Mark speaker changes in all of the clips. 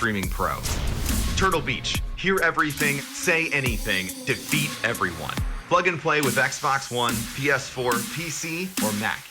Speaker 1: streaming pro. Turtle Beach. Hear everything, say anything, defeat everyone. Plug and play with Xbox One, PS4, PC, or Mac.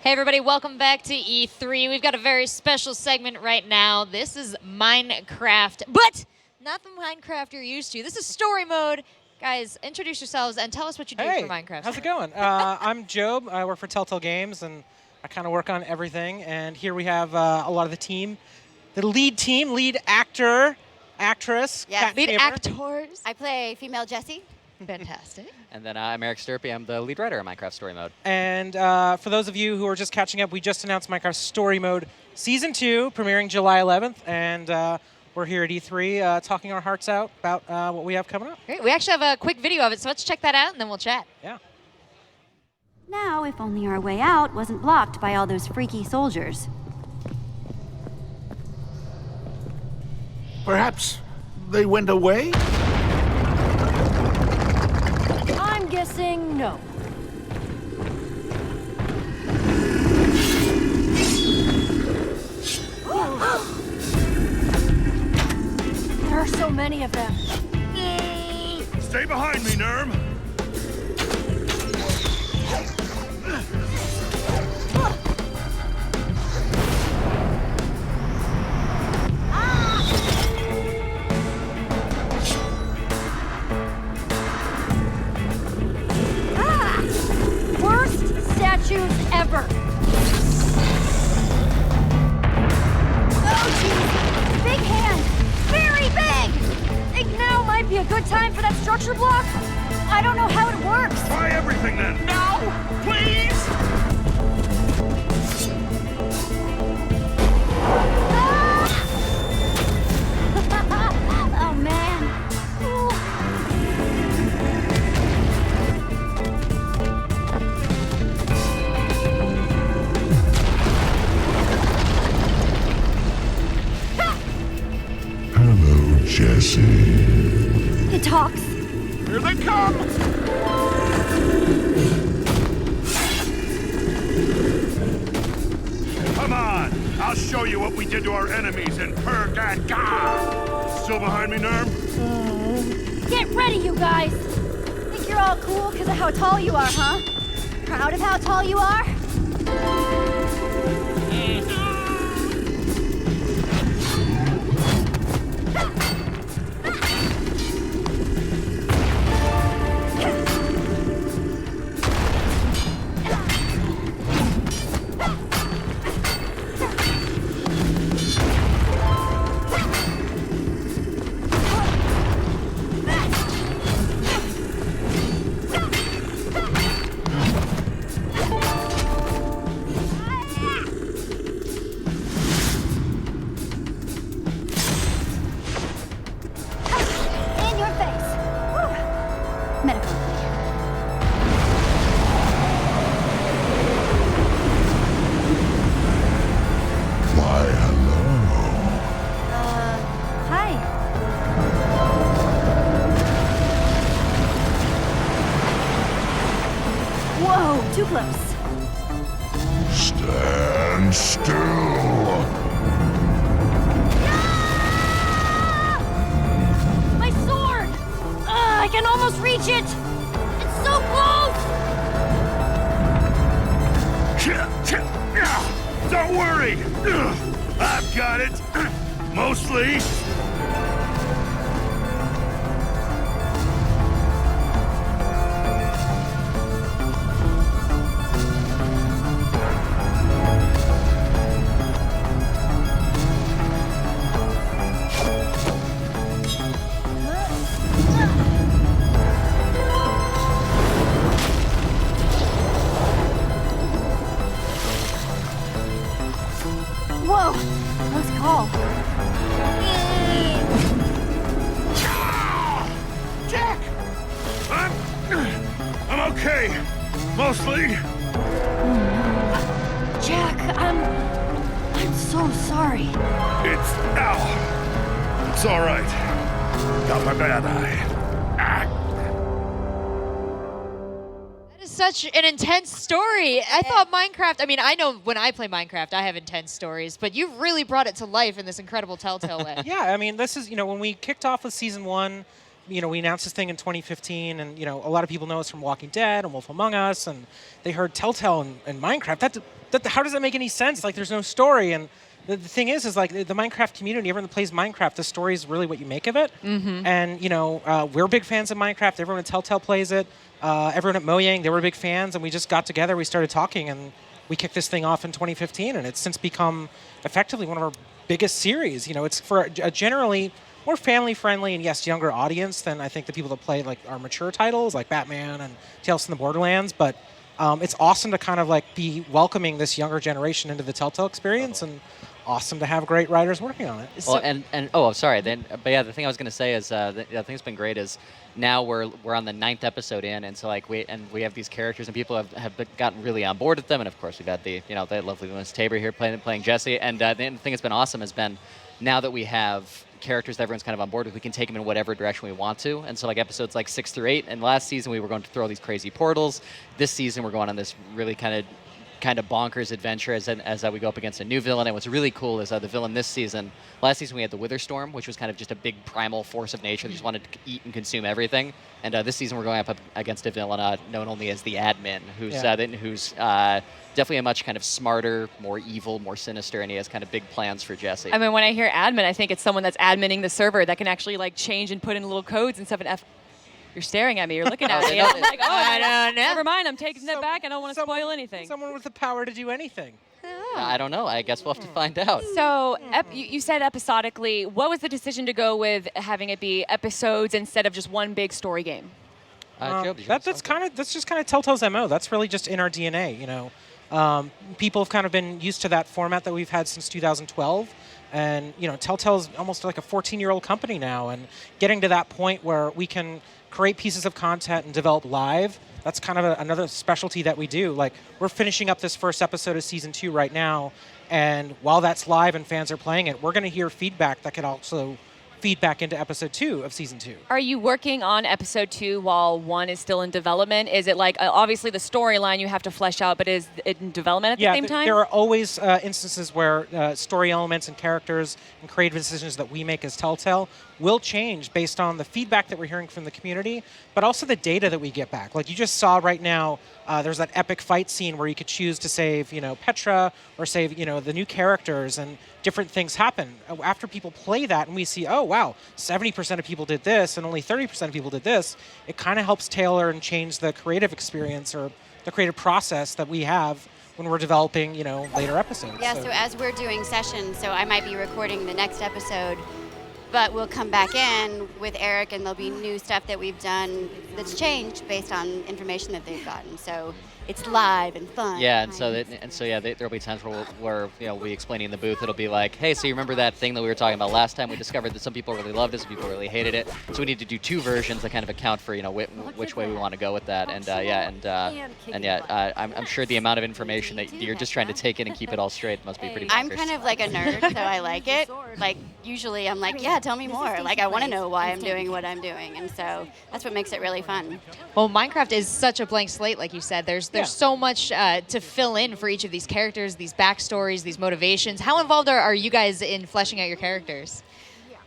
Speaker 2: Hey everybody, welcome back to E3. We've got a very special segment right now. This is Minecraft, but not the Minecraft you're used to. This is story mode. Guys, introduce yourselves and tell us what you do for Minecraft.
Speaker 3: How's it going? I'm Job. I work for Telltale Games, and I kind of work on everything. And here we have a lot of the team. The lead team, lead actor, actress,
Speaker 4: Yes.
Speaker 3: Kat
Speaker 2: Lead
Speaker 3: Faber.
Speaker 2: actors.
Speaker 4: I play female Jessie.
Speaker 2: Fantastic.
Speaker 5: And then I'm Eric Sturpey. I'm the lead writer of Minecraft Story Mode.
Speaker 3: And for those of you who are just catching up, we just announced Minecraft Story Mode Season 2, premiering July 11th. And we're here at E3 talking our hearts out about what we have coming up.
Speaker 2: Great. We actually have a quick video of it, so let's check that out and then we'll chat.
Speaker 3: Yeah.
Speaker 6: Now, if only our way out wasn't blocked by all those freaky soldiers.
Speaker 7: Perhaps they went away?
Speaker 6: I'm guessing no. There are so many of them.
Speaker 7: Stay behind me, Nerm.
Speaker 6: Worst statues ever. Oh, geez. Big hand. Very big. Think now might be a good time for that structure block? I don't know how it works.
Speaker 7: Try everything then. Now, please.
Speaker 6: Oh, man. Ooh.
Speaker 7: Hello, Jessie.
Speaker 6: It talks.
Speaker 7: Here they come. Come on. I'll show you what we did to our enemies in Purgaga. Still behind me, Nerm?
Speaker 6: Get ready, you guys! Think you're all cool because of how tall you are, huh? Proud of how tall you are? Whoa, too close.
Speaker 7: Stand still.
Speaker 6: My sword! I can almost reach it! It's so close!
Speaker 7: Don't worry! I've got it! Mostly.
Speaker 6: Whoa, close call.
Speaker 7: Jack! I'm okay. Mostly.
Speaker 6: Jack, I'm so sorry.
Speaker 7: It's all right. Got my bad eye.
Speaker 2: That is such an intense story. I thought Minecraft, I mean, I know when I play Minecraft, I have intense stories, but you've really brought it to life in this incredible Telltale way.
Speaker 3: Yeah, I mean, this is, when we kicked off with season 1, we announced this thing in 2015, and, a lot of people know us from Walking Dead and Wolf Among Us, and they heard Telltale and Minecraft. How does that make any sense? Like, there's no story, and the thing is like, the Minecraft community, everyone that plays Minecraft, the story is really what you make of it. Mm-hmm. And, we're big fans of Minecraft. Everyone at Telltale plays it. Everyone at Mojang, they were big fans, and we just got together, we started talking, and we kicked this thing off in 2015, and it's since become effectively one of our biggest series. It's for a generally more family-friendly and, yes, younger audience than I think the people that play, like, our mature titles, like Batman and Tales from the Borderlands, but it's awesome to kind of, like, be welcoming this younger generation into the Telltale experience, and awesome to have great writers working on it.
Speaker 5: Well, I'm sorry. But yeah, the thing I was going to say is the thing that's been great is now we're on the 9th episode in, and so like we have these characters, and people have gotten really on board with them, and of course we've got the lovely Miss Tabor here playing Jesse, and the thing that's been awesome has been now that we have characters that everyone's kind of on board with, we can take them in whatever direction we want to, and so like episodes like 6 through 8, and last season we were going to throw these crazy portals. This season we're going on this really kind of bonkers adventure as we go up against a new villain. And what's really cool is the villain this season. Last season we had the Witherstorm, which was kind of just a big primal force of nature that just wanted to eat and consume everything. And this season we're going up against a villain known only as the Admin, who's definitely a much kind of smarter, more evil, more sinister, and he has kind of big plans for Jesse.
Speaker 4: I mean, when I hear admin, I think it's someone that's adminning the server that can actually like change and put in little codes and stuff. And you're staring at me. You're looking at me. I'm like, oh,
Speaker 2: I don't know.
Speaker 4: Never mind. I'm taking that back. I don't want to spoil anything.
Speaker 3: Someone with the power to do anything.
Speaker 5: I don't know. I guess we'll have to find out.
Speaker 4: So you said episodically. What was the decision to go with having it be episodes instead of just one big story game?
Speaker 5: Joe, did you
Speaker 3: That's just kind of Telltale's MO. That's really just in our DNA. People have kind of been used to that format that we've had since 2012. And, Telltale's almost like a 14-year-old company now. And getting to that point where we can create pieces of content and develop live, that's kind of another specialty that we do. Like, we're finishing up this first episode of Season 2 right now. And while that's live and fans are playing it, we're going to hear feedback that could also feed back into Episode 2 of Season 2.
Speaker 4: Are you working on Episode 2 while 1 is still in development? Is it like, obviously the storyline you have to flesh out, but is it in development at the same time?
Speaker 3: There are always instances where story elements and characters and creative decisions that we make as Telltale will change based on the feedback that we're hearing from the community, but also the data that we get back. Like you just saw right now, there's that epic fight scene where you could choose to save, Petra or save, the new characters, and different things happen. After people play that and we see, oh, wow, 70% of people did this and only 30% of people did this, it kind of helps tailor and change the creative experience or the creative process that we have when we're developing, later episodes.
Speaker 8: Yeah, so as we're doing sessions, so I might be recording the next episode, but we'll come back in with Eric and there'll be new stuff that we've done that's changed based on information that they've gotten. So it's live and fun.
Speaker 5: Yeah, and there'll be times where we explaining in the booth, it'll be like, hey, so you remember that thing that we were talking about last time? We discovered that some people really loved it, some people really hated it. So we need to do 2 versions that kind of account for which way we want to go with that. I'm sure the amount of information that you're just trying to take in and keep it all straight must be pretty.
Speaker 8: I'm kind of like a nerd, so I like it. Like usually I'm like, yeah, tell me more. Like, I want to know why I'm doing what I'm doing. And so that's what makes it really fun.
Speaker 2: Well, Minecraft is such a blank slate, like you said. There's so much to fill in for each of these characters, these backstories, these motivations. How involved are you guys in fleshing out your characters?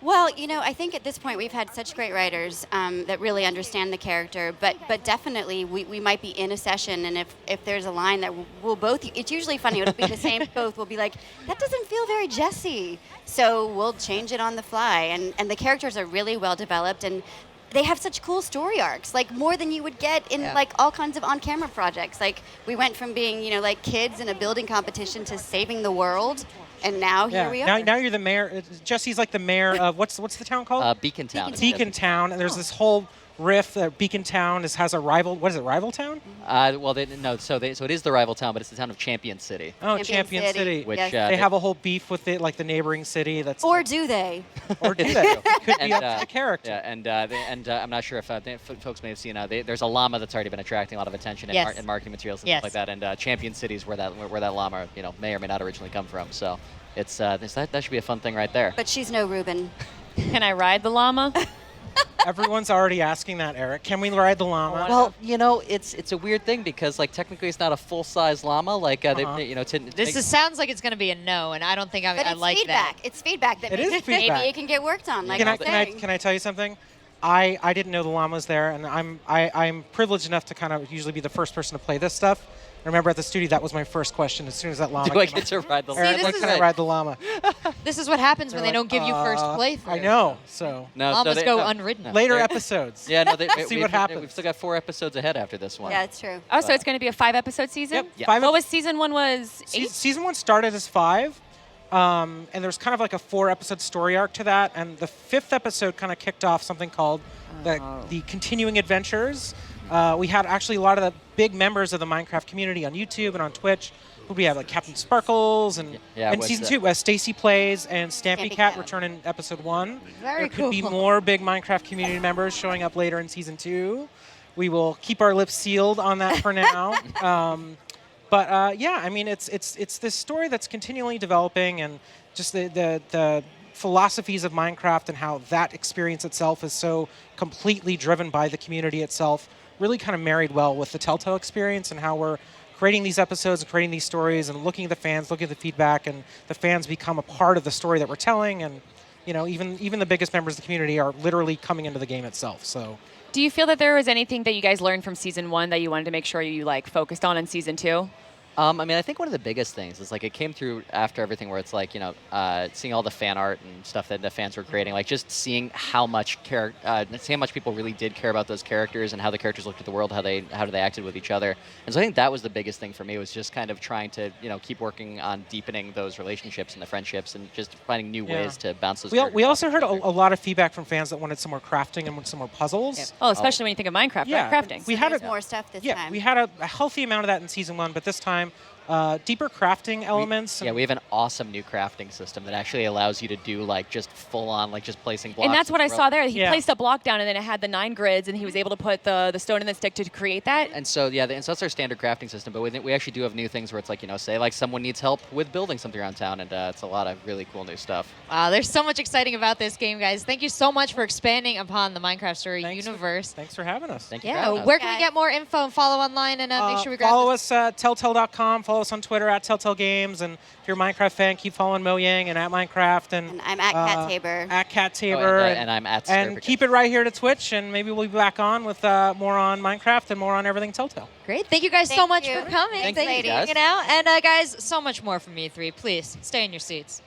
Speaker 8: Well, I think at this point we've had such great writers that really understand the character, but definitely we might be in a session, and if there's a line that we'll both, it's usually funny, it'll be the same, both will be like, that doesn't feel very Jessie, so we'll change it on the fly, and the characters are really well developed, and they have such cool story arcs, like more than you would get in like all kinds of on-camera projects. Like we went from being, like kids in a building competition to saving the world. And now here we are.
Speaker 3: Now you're the mayor. Jesse's like the mayor of what's the town called?
Speaker 5: Beacon Town.
Speaker 3: Beacon Town. And there's this whole riff that Beacon Town has a rival. What is it? Rival Town?
Speaker 5: So it is the rival town, but it's the town of Champion City.
Speaker 3: Oh, Champion City.
Speaker 5: Which
Speaker 8: Yes.
Speaker 3: They have a whole beef with it, like the neighboring city. That's
Speaker 8: Or do they?
Speaker 3: or do they? It could be up to the character.
Speaker 5: Yeah, and I'm not sure if folks may have seen. There's a llama that's already been attracting a lot of attention in marketing materials and stuff like that. And Champion City is where that llama, may or may not originally come from. So it's that should be a fun thing right there.
Speaker 8: But she's no Reuben.
Speaker 4: Can I ride the llama?
Speaker 3: Everyone's already asking that, Eric. Can we ride the llama?
Speaker 5: Well, it's a weird thing because technically it's not a full-size llama.
Speaker 2: Sounds like it's going to be a no, and I don't think
Speaker 8: But
Speaker 2: I
Speaker 8: it's
Speaker 2: like
Speaker 8: feedback.
Speaker 2: that.
Speaker 8: It's feedback that
Speaker 3: It is
Speaker 8: maybe
Speaker 3: feedback.
Speaker 8: it can get worked on. Like
Speaker 3: Can I tell you something? I didn't know the llama was there, and I'm privileged enough to kind of usually be the first person to play this stuff. I remember at the studio that was my first question as soon as that llama
Speaker 5: Do I
Speaker 3: came
Speaker 5: get
Speaker 3: up.
Speaker 5: to ride the
Speaker 3: Eric,
Speaker 5: llama?
Speaker 3: when can I ride the llama?
Speaker 2: This is what happens when
Speaker 3: They're
Speaker 2: they don't give you first playthrough.
Speaker 3: I know. So
Speaker 5: No,
Speaker 2: Llamas go unridden.
Speaker 3: later episodes.
Speaker 5: Yeah, no,
Speaker 3: See what happens.
Speaker 5: We've still got 4 episodes ahead after this one.
Speaker 8: Yeah, it's true.
Speaker 4: Oh, so it's going to be a 5-episode season?
Speaker 3: Yep.
Speaker 5: Yeah.
Speaker 3: 5
Speaker 4: What was season 1 was 8?
Speaker 3: Season 1 started as 5, and there's kind of like a 4-episode story arc to that. And the 5th episode kind of kicked off something called the Continuing Adventures. We had actually a lot of the big members of the Minecraft community on YouTube and on Twitch. Who do we have? Like Captain Sparkles and season 2, Stacy Plays and Stampy Cat return in episode 1.
Speaker 2: Very
Speaker 3: There could be
Speaker 2: cool.
Speaker 3: more big Minecraft community members showing up later in season 2. We will keep our lips sealed on that for now. It's this story that's continually developing, and just the philosophies of Minecraft and how that experience itself is so completely driven by the community itself really kind of married well with the Telltale experience and how we're creating these episodes and creating these stories and looking at the fans, looking at the feedback, and the fans become a part of the story that we're telling. And even the biggest members of the community are literally coming into the game itself. So,
Speaker 4: Do you feel that there was anything that you guys learned from season 1 that you wanted to make sure you focused on in season 2?
Speaker 5: I think one of the biggest things is it came through after everything where it's seeing all the fan art and stuff that the fans were creating, just seeing how much people really did care about those characters and how the characters looked at the world, how they acted with each other. And so I think that was the biggest thing for me, was just kind of trying to keep working on deepening those relationships and the friendships and just finding new ways to bounce those.
Speaker 3: we also heard a lot of feedback from fans that wanted some more crafting and wanted some more puzzles.
Speaker 8: Yep.
Speaker 4: Oh, especially when you think of Minecraft, right? Crafting.
Speaker 3: We had
Speaker 8: more stuff this time.
Speaker 3: we had a healthy amount of that in season 1, but this time deeper crafting elements.
Speaker 5: We have an awesome new crafting system that actually allows you to do just full on just placing blocks.
Speaker 4: And that's what I saw there. He
Speaker 3: Yeah.
Speaker 4: placed a block down, and then it had the 9 grids, and he was able to put the stone in the stick to create that.
Speaker 5: And so that's our standard crafting system. But we actually do have new things where it's say someone needs help with building something around town, and it's a lot of really cool new stuff.
Speaker 2: Wow, there's so much exciting about this game, guys. Thank you so much for expanding upon the Minecraft story universe.
Speaker 3: Thanks for having us.
Speaker 5: Thank you. For having us.
Speaker 2: Where can we get more info and follow online and make sure we grab
Speaker 3: follow
Speaker 2: this?
Speaker 3: us at telltale.com. Follow us on Twitter at Telltale Games, and if you're a Minecraft fan, keep following Mo Yang and at Minecraft, and
Speaker 8: I'm at Cat Tabor.
Speaker 3: At Cat Tabor,
Speaker 5: and I'm at
Speaker 3: and
Speaker 5: Sturpicus.
Speaker 3: keep it right here to Twitch, and maybe we'll be back on with more on Minecraft and more on everything Telltale.
Speaker 2: Great. Thank you guys so
Speaker 8: Thank
Speaker 2: much
Speaker 8: you.
Speaker 2: for coming.
Speaker 5: Thank you,
Speaker 2: for
Speaker 5: guys.
Speaker 2: hanging out. And guys, so much more from E3. Please stay in your seats.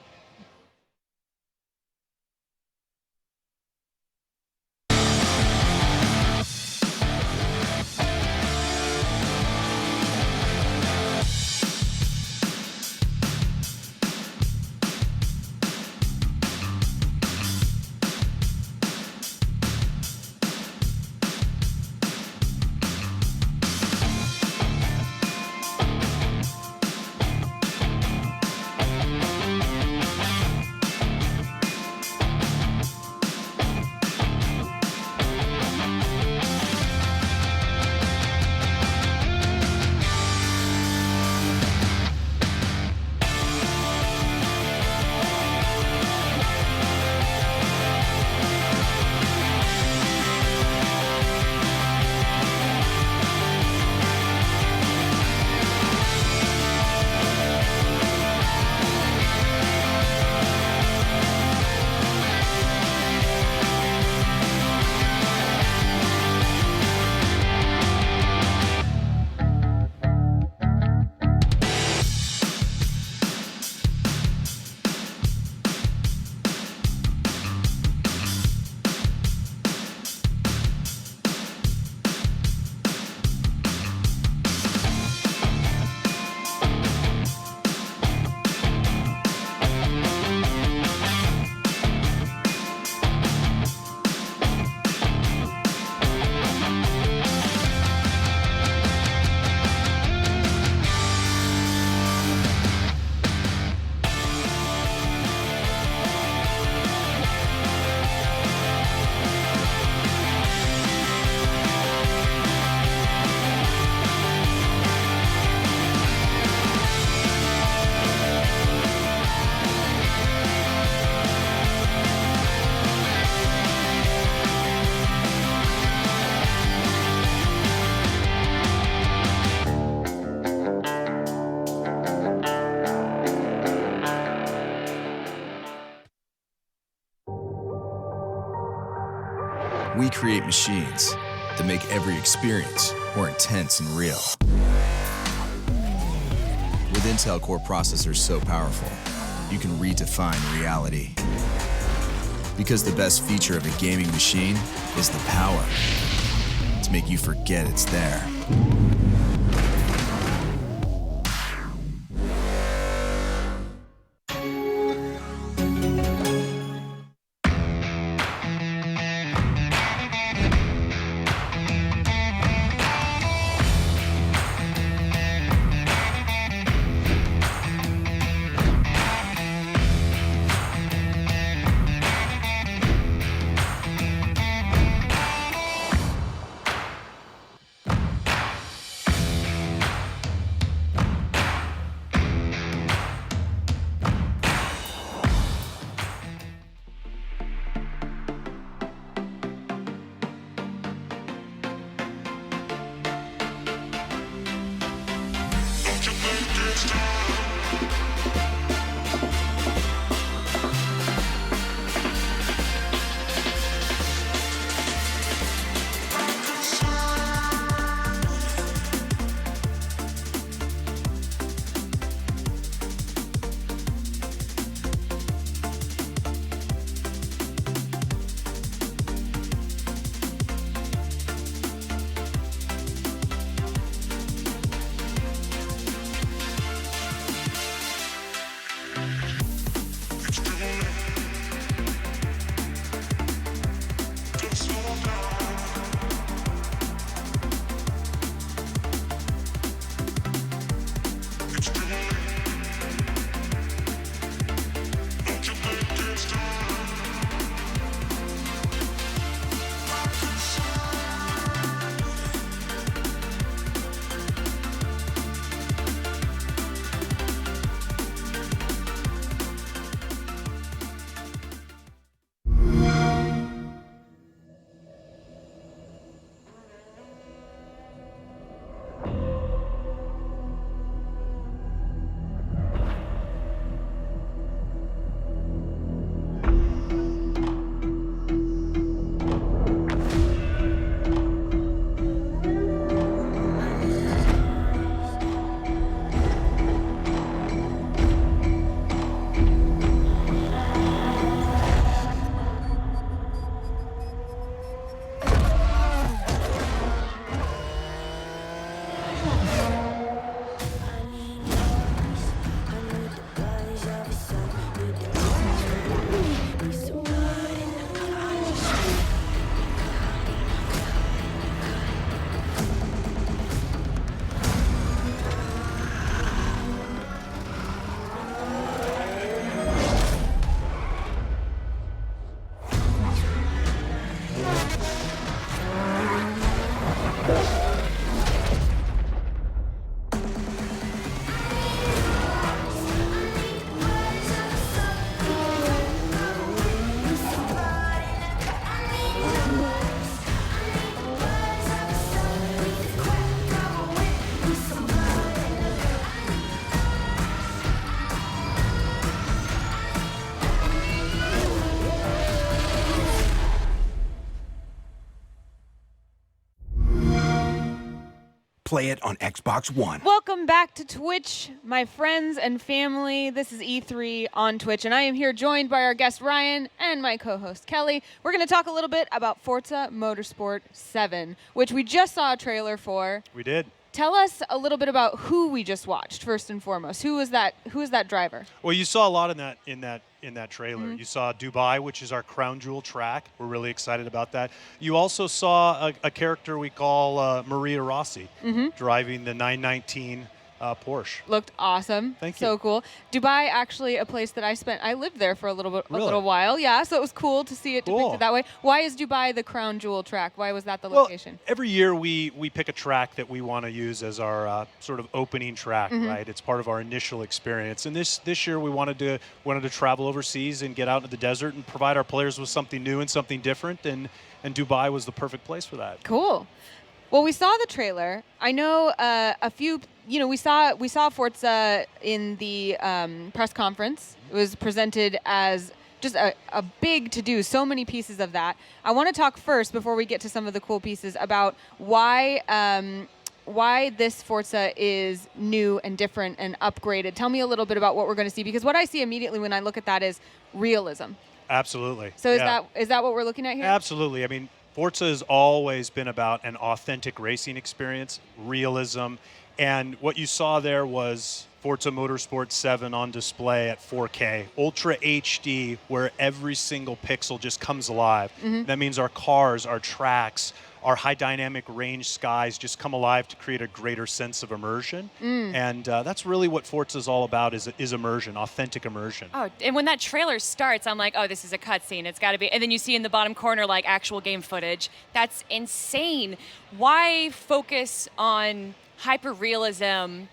Speaker 9: create machines that make every experience more intense and real. With Intel Core processors so powerful, you can redefine reality. Because the best feature of a gaming machine is the power to make you forget it's there.
Speaker 10: Play it on Xbox One.
Speaker 4: Welcome back to Twitch, my friends and family. This is E3 on Twitch, and I am here joined by our guest Ryan and my co-host Kelly. We're going to talk a little bit about Forza Motorsport 7, which we just saw a trailer for.
Speaker 11: We did.
Speaker 4: Tell us a little bit about who we just watched, first and foremost. Who is that driver?
Speaker 11: Well, you saw a lot in that trailer.
Speaker 4: Mm-hmm.
Speaker 11: You saw Dubai, which is our crown jewel track. We're really excited about that. You also saw a character we call Maria Rossi driving the 919 Porsche.
Speaker 4: Looked awesome.
Speaker 11: Thank
Speaker 4: So
Speaker 11: you.
Speaker 4: cool. Dubai, actually a place that I lived there for a little
Speaker 11: Really?
Speaker 4: while. Yeah, so it was cool to see it
Speaker 11: Cool.
Speaker 4: depicted that way. Why is Dubai the crown jewel track? Why was that the
Speaker 11: Well,
Speaker 4: location?
Speaker 11: every year we pick a track that we want to use as our sort of opening track,
Speaker 4: Mm-hmm.
Speaker 11: right? It's part of our initial experience. And this year we wanted to travel overseas and get out into the desert and provide our players with something new and something different. And Dubai was the perfect place for that.
Speaker 4: Cool. Well, we saw the trailer. I know a few. We saw Forza in the press conference. It was presented as just a big to-do, so many pieces of that. I want to talk first, before we get to some of the cool pieces, about why this Forza is new and different and upgraded. Tell me a little bit about what we're going to see, because what I see immediately when I look at that is realism.
Speaker 11: Absolutely.
Speaker 4: So is that what we're looking at here?
Speaker 11: Absolutely. I mean, Forza has always been about an authentic racing experience, realism, and what you saw there was Forza Motorsport 7 on display at 4K, Ultra HD, where every single pixel just comes alive. That means our cars, our tracks, our high dynamic range skies just come alive to create a greater sense of immersion. And that's really what Forza is all about, is immersion, authentic immersion.
Speaker 12: Oh, and when that trailer starts, I'm like, oh, this is a cutscene. It's got to be. And then you see in the bottom corner, like, actual game footage. That's insane. Why focus on hyper-realism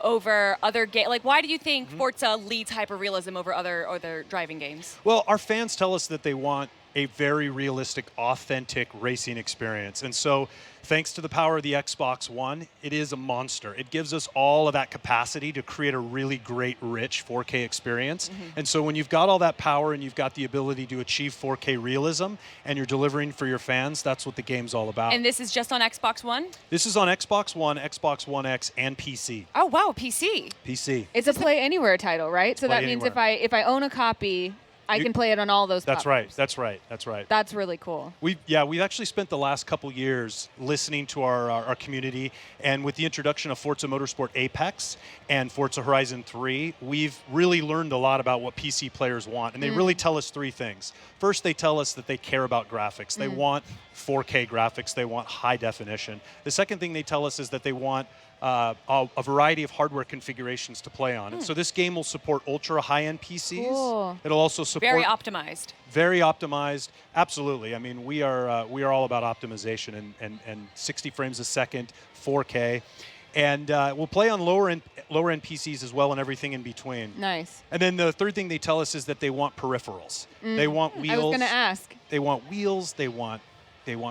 Speaker 12: over other games? Like, why do you think Forza leads hyper-realism over other driving games?
Speaker 11: Well, our fans tell us that they want a very realistic, authentic racing experience. And so, thanks to the power of the Xbox One, it is a monster. It gives us all of that capacity to create a really great, rich 4K experience. And so when you've got all that power and you've got the ability to achieve 4K realism and you're delivering for your fans, that's what the game's all about.
Speaker 12: And this is just on Xbox One?
Speaker 11: This is on Xbox One, Xbox One X, and PC.
Speaker 12: Oh, wow, PC.
Speaker 11: PC.
Speaker 4: It's a Play Anywhere title, right? So
Speaker 11: Play
Speaker 4: that means
Speaker 11: Anywhere.
Speaker 4: if I own a copy, I can play it on all those
Speaker 11: That's
Speaker 4: platforms.
Speaker 11: right. That's right. That's right.
Speaker 4: That's really cool.
Speaker 11: We've actually spent the last couple years listening to our community, and with the introduction of Forza Motorsport Apex and Forza Horizon 3, we've really learned a lot about what PC players want, and they really tell us three things. First, they tell us that they care about graphics. They want 4K graphics. They want high definition. The second thing they tell us is that they want a variety of hardware configurations to play on. And so this game will support ultra high-end PCs.
Speaker 4: Cool.
Speaker 11: It'll also support
Speaker 12: Very optimized.
Speaker 11: Very optimized. Absolutely. I mean, we are all about optimization and 60 frames a second, 4K. And we'll play on lower end PCs as well and everything in between.
Speaker 4: Nice.
Speaker 11: And then the third thing they tell us is that they want peripherals. They want wheels.
Speaker 4: I was going to ask.
Speaker 11: They want wheels. They want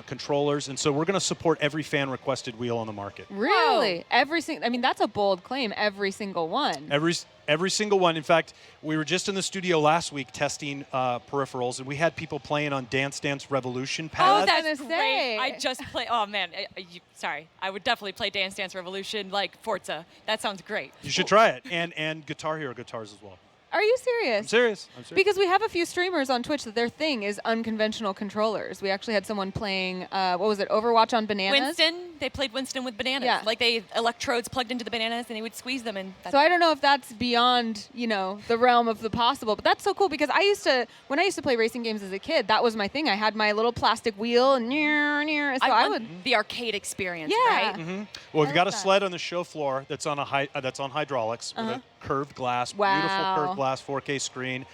Speaker 11: controllers, and so we're going to support every fan-requested wheel on the market.
Speaker 4: Really? I mean, that's a bold claim. Every single one.
Speaker 11: Every single one. In fact, we were just in the studio last week testing peripherals, and we had people playing on Dance Dance Revolution pads.
Speaker 12: Oh, that's
Speaker 4: gonna
Speaker 12: great.
Speaker 4: say.
Speaker 12: I just play. Oh, man. Sorry. I would definitely play Dance Dance Revolution like Forza. That sounds great.
Speaker 11: You should try it, and Guitar Hero guitars as well.
Speaker 4: Are you serious?
Speaker 11: I'm serious.
Speaker 4: Because we have a few streamers on Twitch that their thing is unconventional controllers. We actually had someone playing, what was it, Overwatch on bananas?
Speaker 12: Winston. They played Winston with bananas.
Speaker 4: Yeah.
Speaker 12: Like they electrodes plugged into the bananas, and he would squeeze them. And
Speaker 4: So I don't know if that's beyond, the realm of the possible, but that's so cool because when I used to play racing games as a kid, that was my thing. I had my little plastic wheel and so I would
Speaker 12: the arcade experience,
Speaker 4: Yeah.
Speaker 12: right?
Speaker 11: Well, we've got a
Speaker 4: that.
Speaker 11: sled on the show floor that's on hydraulics with a curved glass,
Speaker 4: Wow.
Speaker 11: beautiful curved glass 4K screen.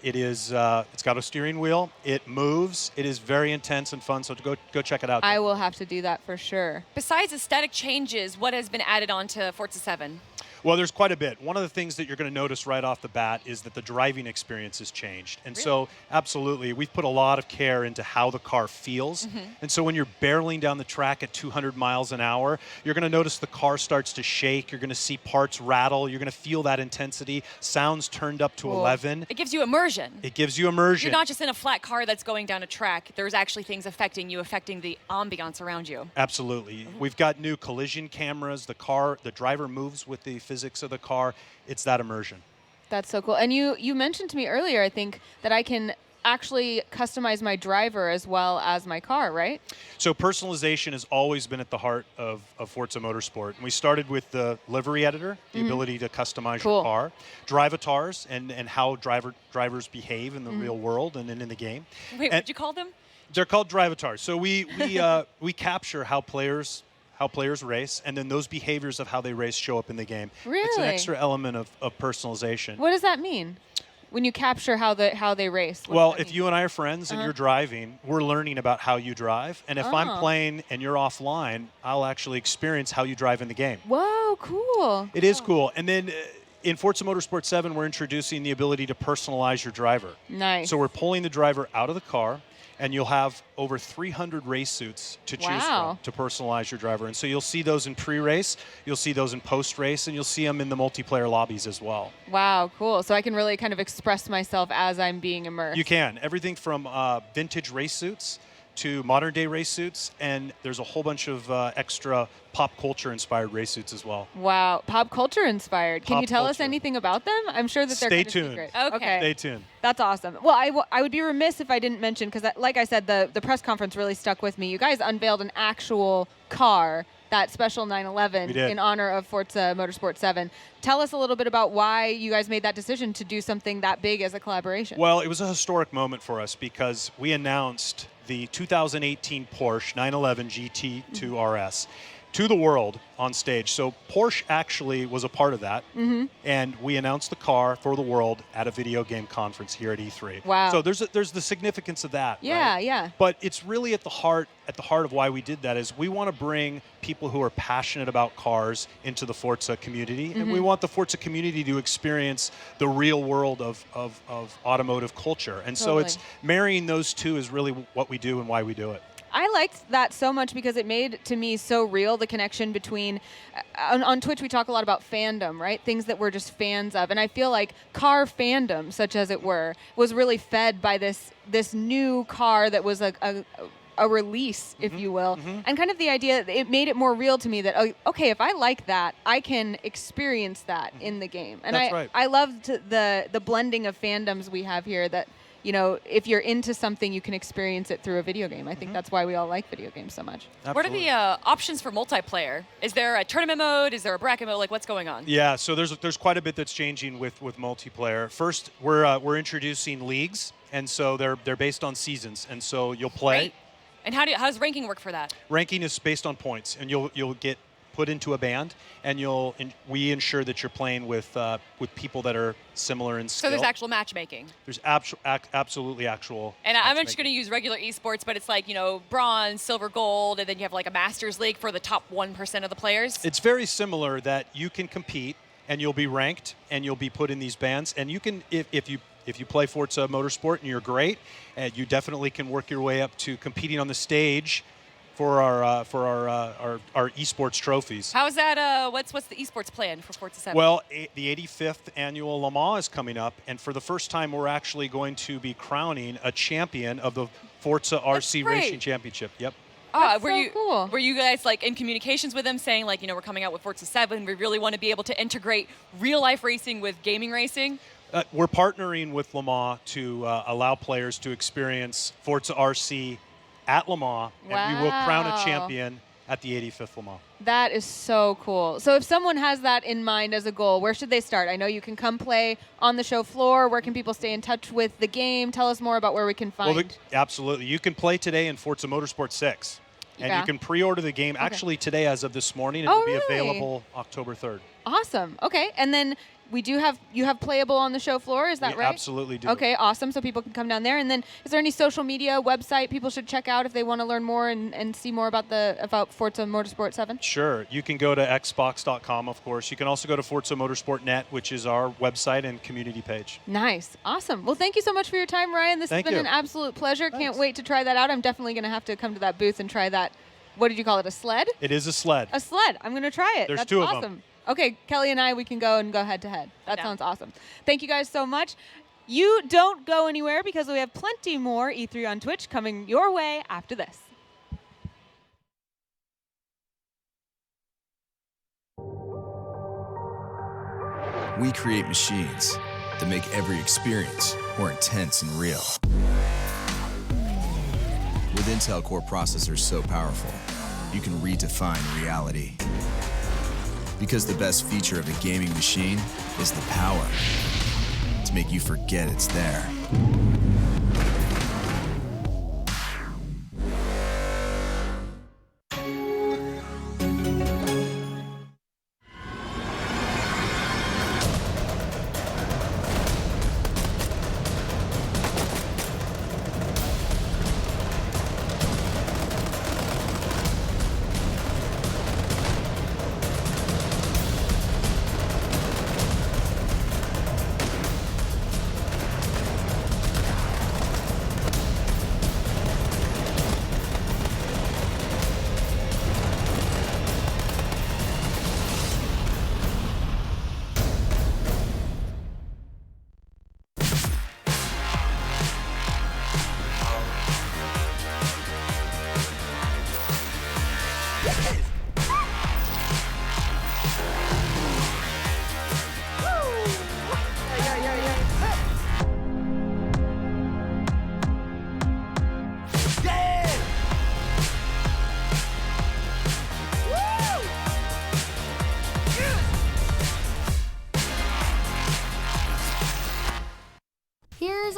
Speaker 11: It's got a steering wheel. It moves. It is very intense and fun. So go check it out.
Speaker 4: I will have to do that for sure.
Speaker 12: Besides aesthetic changes, what has been added on to Forza 7?
Speaker 11: Well, there's quite a bit. One of the things that you're going to notice right off the bat is that the driving experience has changed. And so, absolutely, we've put a lot of care into how the car feels. And so when you're barreling down the track at 200 miles an hour, you're going to notice the car starts to shake. You're going to see parts rattle. You're going to feel that intensity. Sounds turned up to 11.
Speaker 12: It gives you immersion.
Speaker 11: It gives you immersion.
Speaker 12: You're not just in a flat car that's going down a track. There's actually things affecting the ambiance around you.
Speaker 11: Absolutely. We've got new collision cameras. The driver moves with the physics of the car. It's that immersion.
Speaker 4: That's so cool. And you mentioned to me earlier, I think, that I can actually customize my driver as well as my car, right?
Speaker 11: So personalization has always been at the heart of Forza Motorsport. And we started with the livery editor, the ability to customize your car, drive avatars, and how drivers behave in the real world and in the game.
Speaker 12: Wait, what'd you call them?
Speaker 11: They're called drive avatars. So we capture how players race, and then those behaviors of how they race show up in the game.
Speaker 4: Really?
Speaker 11: It's an extra element of personalization.
Speaker 4: What does that mean? When you capture how they race?
Speaker 11: Well, if you and I are friends and you're driving, we're learning about how you drive. And if I'm playing and you're offline, I'll actually experience how you drive in the game.
Speaker 4: Whoa, cool.
Speaker 11: It is cool. And then in Forza Motorsport 7, we're introducing the ability to personalize your driver.
Speaker 4: Nice.
Speaker 11: So we're pulling the driver out of the car, and you'll have over 300 race suits to choose
Speaker 4: Wow.
Speaker 11: from to personalize your driver. And so you'll see those in pre-race, you'll see those in post-race, and you'll see them in the multiplayer lobbies as well.
Speaker 4: Wow, cool. So I can really kind of express myself as I'm being immersed.
Speaker 11: You can. Everything from vintage race suits to modern day race suits, and there's a whole bunch of extra pop culture inspired race suits as well.
Speaker 4: Wow, pop culture inspired. Can
Speaker 11: Pop
Speaker 4: you tell us
Speaker 11: culture.
Speaker 4: anything about them? I'm sure that they're
Speaker 11: Stay
Speaker 4: kind of
Speaker 11: tuned.
Speaker 4: secret.
Speaker 12: Okay.
Speaker 11: Stay tuned.
Speaker 4: That's awesome. Well, I would be remiss if I didn't mention, because like I said, the press conference really stuck with me. You guys unveiled an actual car, that special 911,
Speaker 11: We did.
Speaker 4: in honor of Forza Motorsport 7. Tell us a little bit about why you guys made that decision to do something that big as a collaboration.
Speaker 11: Well, it was a historic moment for us because we announced the 2018 Porsche 911 GT2 RS to the world on stage. So Porsche actually was a part of that, and we announced the car for the world at a video game conference here at E3.
Speaker 4: Wow.
Speaker 11: So there's the significance of that.
Speaker 4: Yeah,
Speaker 11: right?
Speaker 4: yeah.
Speaker 11: But it's really at the heart of why we did that is we want to bring people who are passionate about cars into the Forza community, and we want the Forza community to experience the real world of automotive culture. And so it's marrying those two is really what we do and why we do it.
Speaker 4: I liked that so much because it made, to me, so real the connection between, on Twitch we talk a lot about fandom, right? Things that we're just fans of. And I feel like car fandom, such as it were, was really fed by this new car that was a release, if you will. And kind of the idea, it made it more real to me that, oh, okay, if I like that, I can experience that in the game. And
Speaker 11: That's right.
Speaker 4: I loved the blending of fandoms we have here that, you know, if you're into something, you can experience it through a video game. I think that's why we all like video games so much.
Speaker 12: What are the options for multiplayer? Is there a tournament mode? Is there a bracket mode? Like, what's going on?
Speaker 11: Yeah, so there's quite a bit that's changing with multiplayer. First, we're introducing leagues, and so they're based on seasons, and so you'll play.
Speaker 12: Great. And how does ranking work for that?
Speaker 11: Ranking is based on points, and you'll get put into a band, and we ensure that you're playing with people that are similar in skill.
Speaker 12: So there's actual matchmaking.
Speaker 11: There's absolutely actual.
Speaker 12: And I'm just
Speaker 11: matchmaking.
Speaker 12: going to use regular esports, but it's like, you know, bronze, silver, gold, and then you have like a Masters League for the top 1% of the players.
Speaker 11: It's very similar that you can compete, and you'll be ranked, and you'll be put in these bands, and you can if you play Forza Motorsport and you're great, you definitely can work your way up to competing on the stage for our esports trophies.
Speaker 12: How is that? What's the esports plan for Forza 7?
Speaker 11: Well, the 85th annual Le Mans is coming up, and for the first time, we're actually going to be crowning a champion of the Forza RC
Speaker 12: great.
Speaker 11: Racing Championship. Yep.
Speaker 12: Were you guys like in communications with them saying like, you know, we're coming out with Forza 7, we really want to be able to integrate real life racing with gaming racing?
Speaker 11: We're partnering with Le Mans to allow players to experience Forza RC at Le Mans, and we will crown a champion at the 85th Le Mans.
Speaker 4: That is so cool. So if someone has that in mind as a goal, where should they start? I know you can come play on the show floor. Where can people stay in touch with the game? Tell us more about where we can find.
Speaker 11: Well, absolutely. You can play today in Forza Motorsport 6. And
Speaker 4: Yeah.
Speaker 11: you can pre-order the game actually today as of this morning. It
Speaker 4: Oh,
Speaker 11: will be
Speaker 4: really?
Speaker 11: available October 3rd.
Speaker 4: Awesome. Okay. And then you have playable on the show floor, is that
Speaker 11: We
Speaker 4: right?
Speaker 11: absolutely do.
Speaker 4: Okay, awesome. So people can come down there. And then is there any social media website people should check out if they want to learn more and see more about Forza Motorsport 7?
Speaker 11: Sure. You can go to xbox.com, of course. You can also go to Forza Motorsport Net, which is our website and community page.
Speaker 4: Nice. Awesome. Well, thank you so much for your time, Ryan. This
Speaker 11: Thank
Speaker 4: has been
Speaker 11: you.
Speaker 4: an absolute pleasure. Can't wait to try that out. I'm definitely going to have to come to that booth and try that. What did you call it? A sled?
Speaker 11: It is a sled.
Speaker 4: A sled. I'm going to try it.
Speaker 11: There's
Speaker 4: That's
Speaker 11: two of
Speaker 4: awesome.
Speaker 11: them.
Speaker 4: Okay, Kelly and I, we can go head to head. That
Speaker 12: Yeah.
Speaker 4: sounds awesome. Thank you guys so much. You don't go anywhere because we have plenty more E3 on Twitch coming your way after this.
Speaker 9: We create machines that make every experience more intense and real. With Intel Core processors so powerful, you can redefine reality. Because the best feature of a gaming machine is the power to make you forget it's there.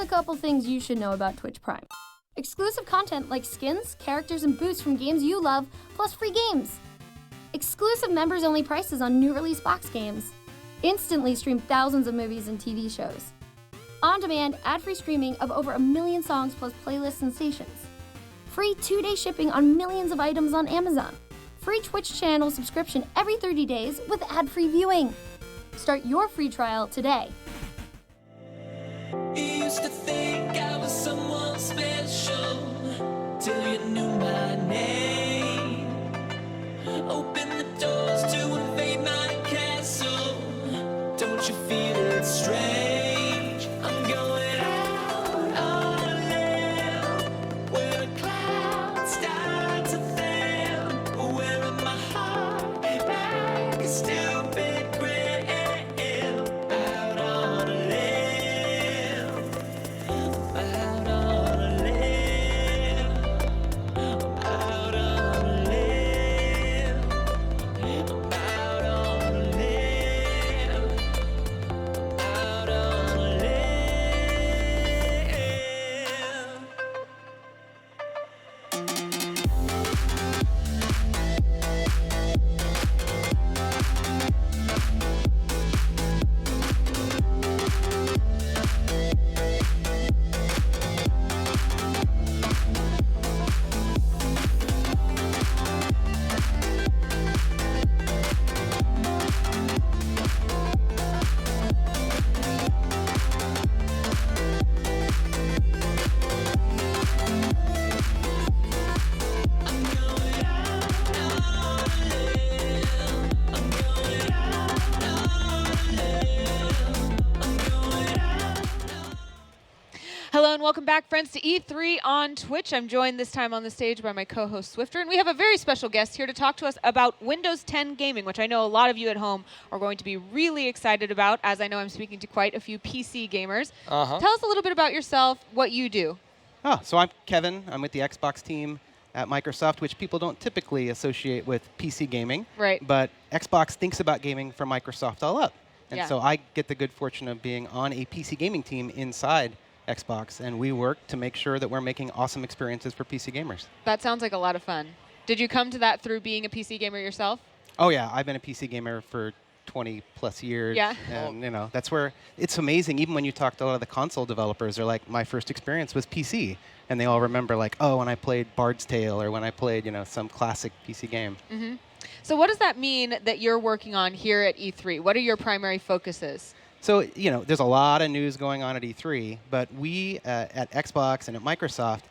Speaker 6: a couple things you should know about Twitch Prime. Exclusive content like skins, characters, and boosts from games you love, plus free games. Exclusive members-only prices on new release box games. Instantly stream thousands of movies and TV shows. On-demand, ad-free streaming of over 1 million songs plus playlists and stations. Free 2-day shipping on millions of items on Amazon. Free Twitch channel subscription every 30 days with ad-free viewing. Start your free trial today.
Speaker 13: Used to think I was someone special till you knew my name. Open the doors to invade my castle. Don't you feel it strange? I'm going out on a limb where the clouds start to thin. Where in my heart, like a stupid grin. Out on a limb, out on a limb, out on a limb, out on a limb, out on a limb.
Speaker 4: Hello and welcome back, friends, to E3 on Twitch. I'm joined this time on the stage by my co-host Swifter, and we have a very special guest here to talk to us about Windows 10 gaming, which I know a lot of you at home are going to be really excited about, as I know I'm speaking to quite a few PC gamers. Tell us a little bit about yourself, what you do.
Speaker 14: So I'm Kevin. I'm with the Xbox team at Microsoft, which people don't typically associate with PC gaming.
Speaker 4: Right.
Speaker 14: But Xbox thinks about gaming from Microsoft all up. And
Speaker 4: Yeah.
Speaker 14: so I get the good fortune of being on a PC gaming team inside Xbox, and we work to make sure that we're making awesome experiences for PC gamers.
Speaker 4: That sounds like a lot of fun. Did you come to that through being a PC gamer yourself?
Speaker 14: Oh yeah, I've been a PC gamer for 20 plus years.
Speaker 4: Yeah.
Speaker 14: And you know, that's where it's amazing. Even when you talk to a lot of the console developers, they're like, my first experience was PC. And they all remember like, oh, when I played Bard's Tale or when I played, you know, some classic PC game.
Speaker 4: So what does that mean that you're working on here at E3? What are your primary focuses?
Speaker 14: So, you know, there's a lot of news going on at E3, but we at Xbox and at Microsoft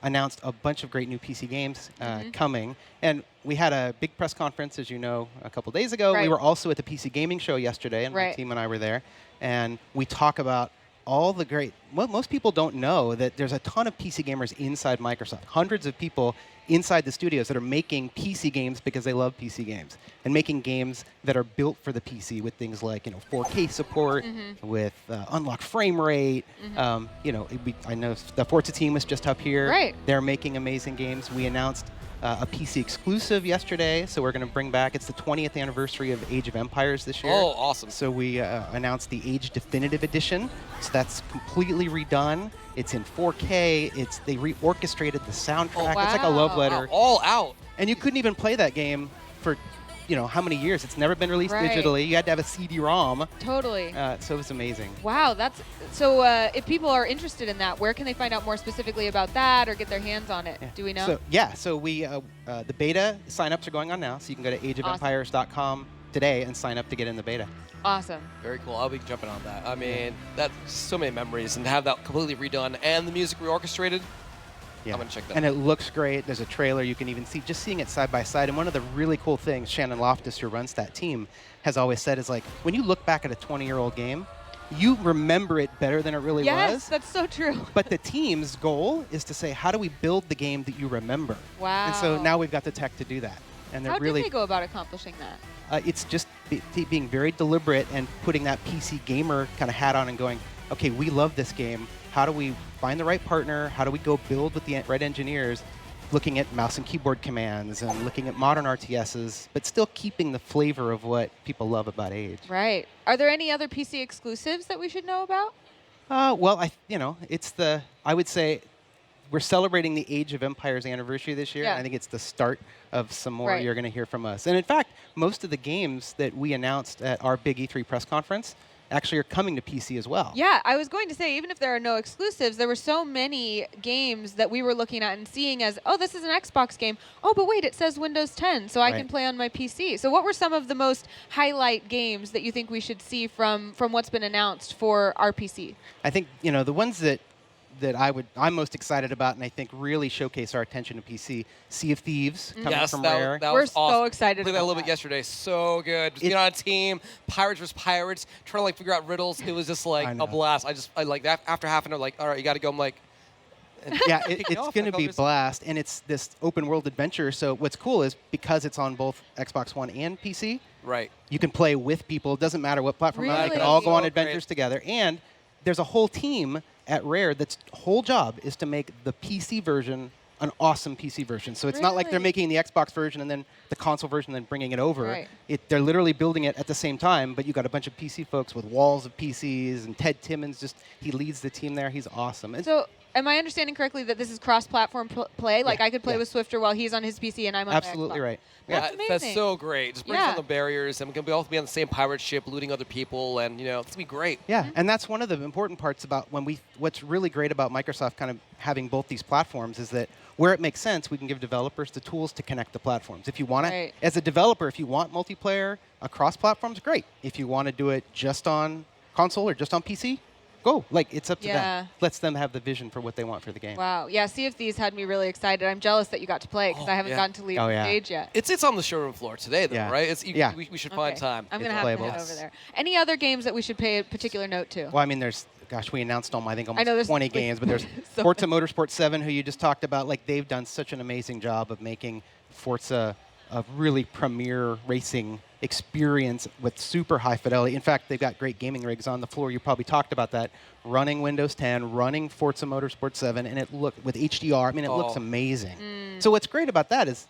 Speaker 14: announced a bunch of great new PC games coming. And we had a big press conference, as you know, a couple days ago.
Speaker 4: Right.
Speaker 14: We were also at the PC Gaming Show yesterday, and my
Speaker 4: Right.
Speaker 14: team and I were there. And we talk about all the great, most people don't know that there's a ton of PC gamers inside Microsoft. Hundreds of people inside the studios that are making PC games because they love PC games and making games that are built for the PC with things like, you know, 4K support, with unlocked frame rate. You know, I know the Forza team was just up here.
Speaker 4: Right.
Speaker 14: They're making amazing games. We announced a PC exclusive yesterday, so we're going to bring back, it's the 20th anniversary of Age of Empires this year.
Speaker 15: Oh, awesome.
Speaker 14: So we announced the Age Definitive Edition. So that's completely redone. It's in 4K. They reorchestrated the soundtrack. It's like a love letter.
Speaker 15: All out.
Speaker 14: And you couldn't even play that game for, you know, how many years? It's never been released
Speaker 4: Right.
Speaker 14: digitally. You had to have a CD-ROM.
Speaker 4: Totally.
Speaker 14: So it's amazing.
Speaker 4: Wow, that's so. If people are interested in that, where can they find out more specifically about that or get their hands on it? Do we know?
Speaker 14: So we the beta signups are going on now, so you can go to ageofempires.com today and sign up to get in the beta.
Speaker 4: Awesome.
Speaker 15: Very cool. I'll be jumping on that. I mean, that's so many memories, and to have that completely redone and the music reorchestrated,
Speaker 14: Yeah.
Speaker 15: I'm going to check that
Speaker 14: And
Speaker 15: out.
Speaker 14: it looks great. There's a trailer you can even see, just seeing it side by side. And one of the really cool things Shannon Loftus, who runs that team, has always said is like, when you look back at a 20-year-old game, you remember it better than it really
Speaker 4: Yes,
Speaker 14: was.
Speaker 4: that's so true.
Speaker 14: But the team's goal is to say, how do we build the game that you remember?
Speaker 4: Wow.
Speaker 14: And so now we've got the tech to do that. And they're
Speaker 4: How
Speaker 14: really,
Speaker 4: did they go about accomplishing that?
Speaker 14: it's just being very deliberate and putting that PC gamer kind of hat on and going, okay, we love this game. How do we find the right partner? How do we go build with the right engineers? Looking at mouse and keyboard commands and looking at modern RTSs, but still keeping the flavor of what people love about Age.
Speaker 4: Right. Are there any other PC exclusives that we should know about?
Speaker 14: Well, I would say we're celebrating the Age of Empires anniversary this year.
Speaker 4: Yeah.
Speaker 14: I think it's the start of some more
Speaker 4: Right.
Speaker 14: you're going to hear from us. And in fact, most of the games that we announced at our big E3 press conference actually are coming to PC as well.
Speaker 4: Yeah, I was going to say, even if there are no exclusives, there were so many games that we were looking at and seeing as, oh, this is an Xbox game. Oh, but wait, it says Windows 10, so I
Speaker 14: Right.
Speaker 4: can play on my PC. So what were some of the most highlight games that you think we should see from what's been announced for our PC?
Speaker 14: I think the ones that I'm most excited about, and I think really showcase our attention to PC. Sea of Thieves coming
Speaker 15: Yes,
Speaker 14: from
Speaker 15: that,
Speaker 14: Rare.
Speaker 15: that
Speaker 4: We're
Speaker 15: was
Speaker 4: so
Speaker 15: awesome.
Speaker 4: excited
Speaker 15: Played that a
Speaker 4: about
Speaker 15: little bit yesterday. So good. Just being on a team, pirates versus pirates, trying to like figure out riddles. It was just like a blast. I like that. After half an hour, like, all right, you got to go. I'm like,
Speaker 14: Yeah,
Speaker 15: kick me
Speaker 14: it's
Speaker 15: off,
Speaker 14: going to
Speaker 15: like,
Speaker 14: be
Speaker 15: I'll just-
Speaker 14: blast, and it's this open world adventure. So what's cool is because it's on both Xbox One and PC,
Speaker 15: right.
Speaker 14: you can play with people. It doesn't matter what platform you're on. You can
Speaker 15: Really?
Speaker 14: all go on
Speaker 15: So
Speaker 14: adventures
Speaker 15: great.
Speaker 14: together. And there's a whole team at Rare that's whole job is to make the PC version an awesome PC version. So it's not like they're
Speaker 4: Really?
Speaker 14: making the Xbox version and then the console version and then bringing it over.
Speaker 4: Right.
Speaker 14: They're literally building it at the same time, but you got a bunch of PC folks with walls of PCs, and Ted Timmons he leads the team there. He's awesome.
Speaker 4: So am I understanding correctly that this is cross-platform play? Like I could play with Swifter while he's on his PC and I'm on my
Speaker 14: Absolutely
Speaker 4: Xbox?
Speaker 14: right.
Speaker 4: That's
Speaker 15: Yeah,
Speaker 4: amazing.
Speaker 15: that's so great. Just brings
Speaker 4: Yeah.
Speaker 15: down the barriers, and we can both be on the same pirate ship, looting other people, and it's gonna be great.
Speaker 14: Yeah, and that's one of the important parts about what's really great about Microsoft kind of having both these platforms is that where it makes sense, we can give developers the tools to connect the platforms. If you want
Speaker 4: Right.
Speaker 14: to, as a developer, if you want multiplayer across platforms, great. If you want to do it just on console or just on PC, go. Like, it's up to
Speaker 4: Yeah.
Speaker 14: them. Lets them have the vision for what they want for the game.
Speaker 4: Wow. Yeah, Sea of Thieves had me really excited. I'm jealous that you got to play it because I haven't
Speaker 15: yeah.
Speaker 4: gotten to leave
Speaker 14: Oh,
Speaker 4: the
Speaker 14: yeah.
Speaker 4: stage yet.
Speaker 15: It's on the showroom floor today, though,
Speaker 14: Yeah.
Speaker 15: right?
Speaker 14: Yeah.
Speaker 15: We should find
Speaker 4: Okay.
Speaker 15: time.
Speaker 4: I'm going
Speaker 14: It's
Speaker 4: to have to
Speaker 14: playable.
Speaker 4: head over there. Any other games that we should pay a particular note to?
Speaker 14: Well, I mean, we announced I think almost
Speaker 4: know there's
Speaker 14: 20
Speaker 4: like
Speaker 14: games, but there's
Speaker 4: so
Speaker 14: Forza Motorsport 7, who you just talked about. Like, they've done such an amazing job of making Forza a really premier racing experience with super high fidelity. In fact, they've got great gaming rigs on the floor. You probably talked about that. Running Windows 10, running Forza Motorsport 7, and it with HDR. I mean, it looks amazing. So what's great about that is,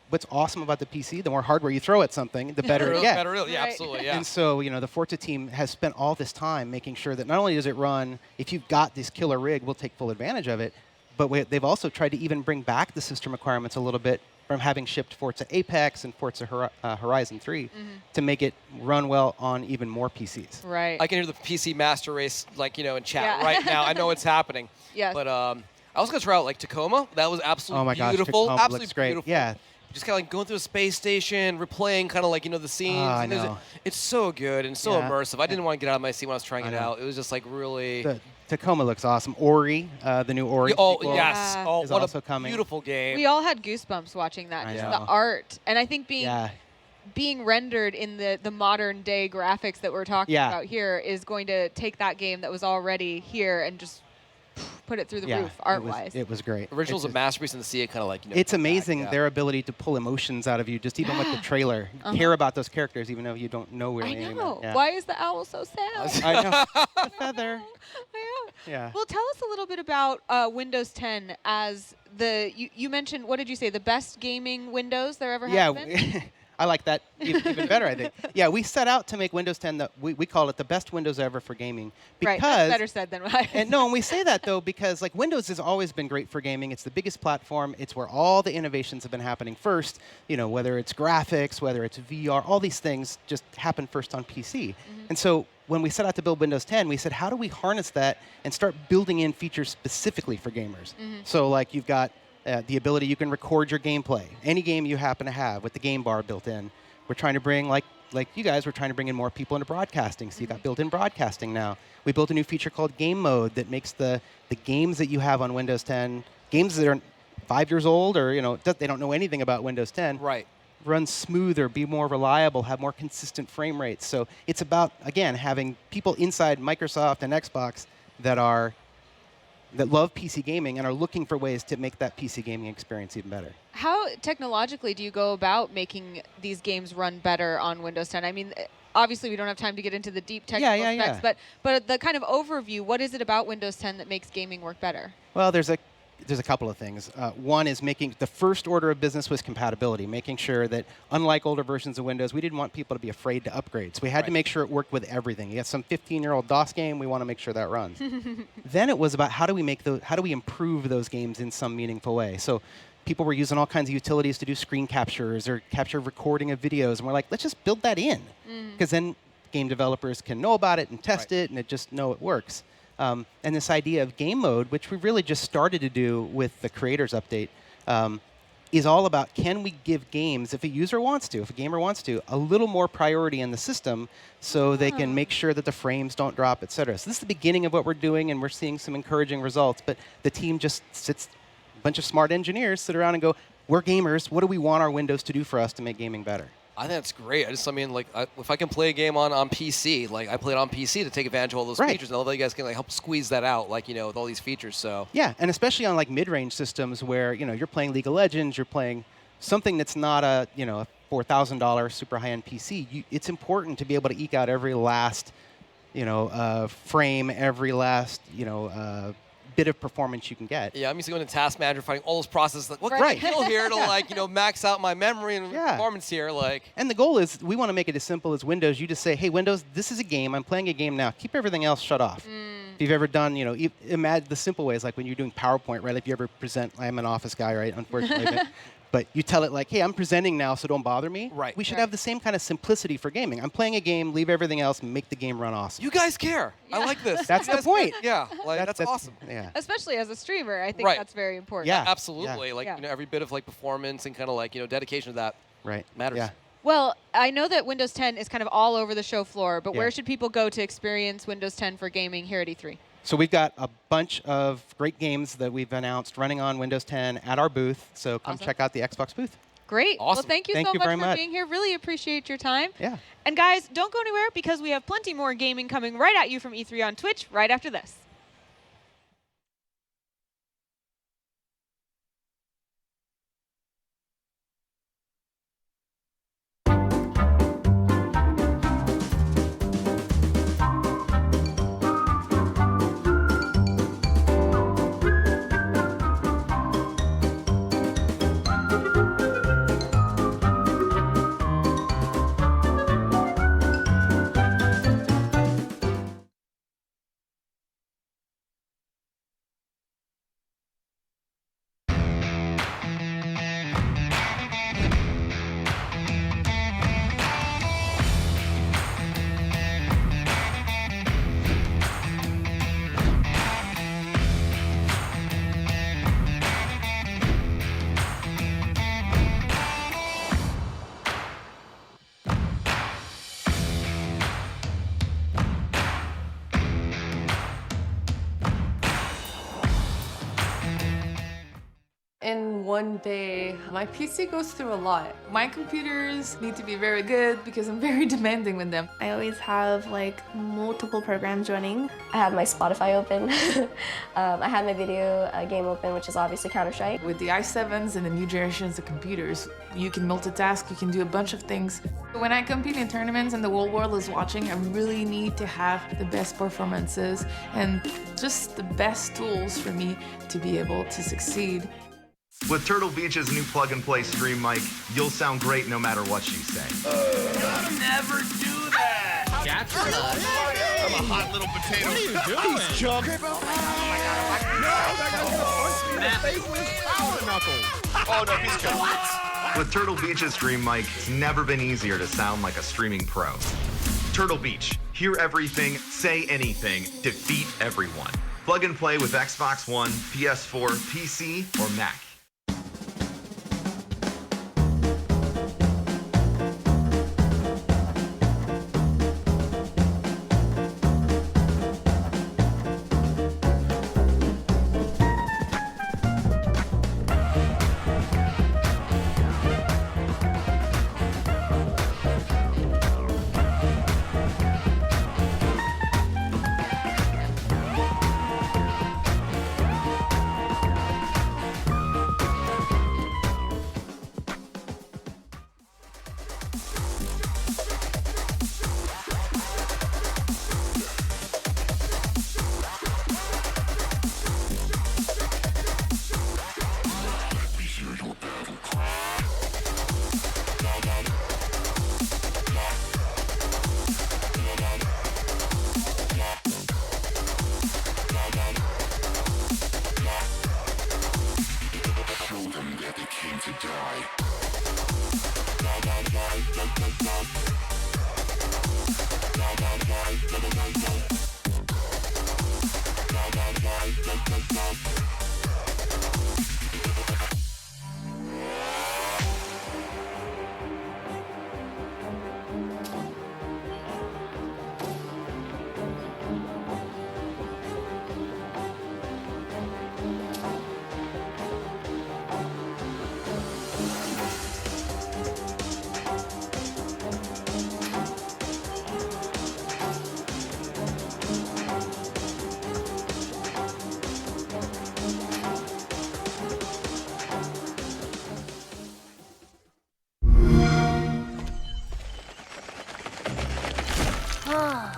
Speaker 14: what's awesome about the PC, the more hardware you throw at something, the better it gets.
Speaker 15: Yeah, absolutely, yeah.
Speaker 14: And so, the Forza team has spent all this time making sure that not only does it run, if you've got this killer rig, we'll take full advantage of it, but they've also tried to even bring back the system requirements a little bit from having shipped Forza Apex and Forza Horizon 3 to make it run well on even more PCs.
Speaker 4: Right.
Speaker 15: I can hear the PC Master Race, in chat
Speaker 4: Yeah.
Speaker 15: right now. I know it's happening.
Speaker 4: Yes.
Speaker 15: But I was going to try out, Tacoma. That was absolutely
Speaker 14: Oh my gosh,
Speaker 15: beautiful.
Speaker 14: Tacoma
Speaker 15: Absolutely
Speaker 14: looks great.
Speaker 15: beautiful.
Speaker 14: Yeah.
Speaker 15: Just kind of going through a space station, replaying kind of the scenes.
Speaker 14: I
Speaker 15: and there's
Speaker 14: know.
Speaker 15: it's so good and so
Speaker 14: Yeah.
Speaker 15: immersive. I didn't want to get out of my seat when I was trying
Speaker 14: I
Speaker 15: it
Speaker 14: know.
Speaker 15: out. It was just really...
Speaker 14: The Tacoma looks awesome. Ori, the new Ori
Speaker 15: Oh,
Speaker 14: sequel
Speaker 15: yes. Oh,
Speaker 14: is
Speaker 15: what
Speaker 14: also
Speaker 15: a
Speaker 14: coming.
Speaker 15: beautiful game.
Speaker 4: We all had goosebumps watching that.
Speaker 14: I
Speaker 4: Just
Speaker 14: know.
Speaker 4: the art. And I think
Speaker 14: Yeah.
Speaker 4: being rendered in the modern day graphics that we're talking
Speaker 14: Yeah.
Speaker 4: about here is going to take that game that was already here and just put it through the
Speaker 14: Yeah,
Speaker 4: roof art-wise.
Speaker 14: It was great.
Speaker 15: Original's
Speaker 14: It's
Speaker 15: a masterpiece, and to see it kind of
Speaker 14: It's amazing
Speaker 15: yeah.
Speaker 14: their ability to pull emotions out of you, just even with the trailer. You care about those characters, even though you don't know really
Speaker 4: I know.
Speaker 14: anyone. Yeah.
Speaker 4: Why is the owl so sad?
Speaker 14: I know. The feather.
Speaker 4: I know.
Speaker 14: Yeah.
Speaker 4: Well, tell us a little bit about Windows 10 as you mentioned, what did you say, the best gaming Windows there ever has been?
Speaker 14: Yeah. I like that even better, I think. Yeah, we set out to make Windows 10, we call it the best Windows ever for gaming. Because,
Speaker 4: Right, that's better said than what I
Speaker 14: and we say that, though, because Windows has always been great for gaming. It's the biggest platform. It's where all the innovations have been happening first. Whether it's graphics, whether it's VR, all these things just happen first on PC. And so when we set out to build Windows 10, we said, how do we harness that and start building in features specifically for gamers? So, you've got the ability you can record your gameplay, any game you happen to have with the game bar built in. We're trying to bring, like you guys, we're trying to bring in more people into broadcasting. So you got built-in broadcasting now. We built a new feature called Game Mode that makes the games that you have on Windows 10, games that are 5 years old or they don't know anything about Windows 10,
Speaker 15: Right.
Speaker 14: run smoother, be more reliable, have more consistent frame rates. So it's about, again, having people inside Microsoft and Xbox that love PC gaming and are looking for ways to make that PC gaming experience even better.
Speaker 4: How technologically do you go about making these games run better on Windows 10? I mean, obviously we don't have time to get into the deep technical specs, but the kind of overview, what is it about Windows 10 that makes gaming work better?
Speaker 14: Well, there's a there's a couple of things. One is making the first order of business was compatibility, making sure that unlike older versions of Windows, we didn't want people to be afraid to upgrade. So we had to make sure it worked with everything. You got some 15-year-old DOS game, we want to make sure that runs. Then it was about how do we improve those games in some meaningful way. So people were using all kinds of utilities to do screen captures or capture recording of videos, and we're like, let's just build that in, because then game developers can know about it and test it, and just know it works. And this idea of game mode, which we really just started to do with the creators update, is all about, can we give games, if a user wants to, if a gamer wants to, a little more priority in the system so they can make sure that the frames don't drop, et cetera. So this is the beginning of what we're doing, and we're seeing some encouraging results. But the team just sits, a bunch of smart engineers sit around and go, we're gamers, what do we want our Windows to do for us to make gaming better?
Speaker 15: I think that's great. If I can play a game on PC, like I play it on PC to take advantage of all those features, and I love that you guys can help squeeze that out, with all these features. So
Speaker 14: yeah, and especially on mid-range systems where you're playing League of Legends, you're playing something that's not a a $4,000 super high-end PC. It's important to be able to eke out every last frame, every last bit of performance you can get.
Speaker 15: Yeah, I'm used to going to Task Manager, finding all those processes. Like, what can I kill here to max out my memory and performance here?
Speaker 14: And the goal is we want to make it as simple as Windows. You just say, hey, Windows, this is a game. I'm playing a game now. Keep everything else shut off. If you've ever done, imagine the simple ways, like when you're doing PowerPoint, right? If you ever present, I'm an office guy, right? Unfortunately. But you tell it like, hey, I'm presenting now, so don't bother me.
Speaker 15: Right.
Speaker 14: We should have the same kind of simplicity for gaming. I'm playing a game, leave everything else, and make the game run awesome.
Speaker 15: You guys care. I like this.
Speaker 14: That's the point.
Speaker 15: Yeah, that's awesome.
Speaker 14: Yeah.
Speaker 4: Especially as a streamer, I think that's very important.
Speaker 14: Yeah,
Speaker 15: absolutely. Every bit of performance and kind of dedication to that matters.
Speaker 14: Yeah.
Speaker 4: Well, I know that Windows 10 is kind of all over the show floor, but where should people go to experience Windows 10 for gaming here at E3?
Speaker 14: So we've got a bunch of great games that we've announced running on Windows 10 at our booth. So come check out the Xbox booth.
Speaker 4: Great.
Speaker 15: Awesome.
Speaker 4: Well, thank you so much for being here. Really appreciate your time.
Speaker 14: Yeah.
Speaker 4: And guys, don't go anywhere because we have plenty more gaming coming right at you from E3 on Twitch right after this.
Speaker 16: In one day, my PC goes through a lot. My computers need to be very good because I'm very demanding with them.
Speaker 17: I always have multiple programs running. I have my Spotify open. I have my video game open, which is obviously Counter-Strike.
Speaker 16: With the i7s and the new generations of computers, you can multitask, you can do a bunch of things. When I compete in tournaments and the whole world is watching, I really need to have the best performances and just the best tools for me to be able to succeed.
Speaker 1: With Turtle Beach's new plug-and-play stream mic, you'll sound great no matter what you say.
Speaker 7: Never do that! I'm a hot little potato.
Speaker 13: What are you doing?
Speaker 7: He's jumped. Oh, no, he's jumped.
Speaker 1: With Turtle Beach's stream mic, it's never been easier to sound like a streaming pro. Turtle Beach. Hear everything, say anything, defeat everyone. Plug and play with Xbox One, PS4, PC, or Mac.
Speaker 6: Come on!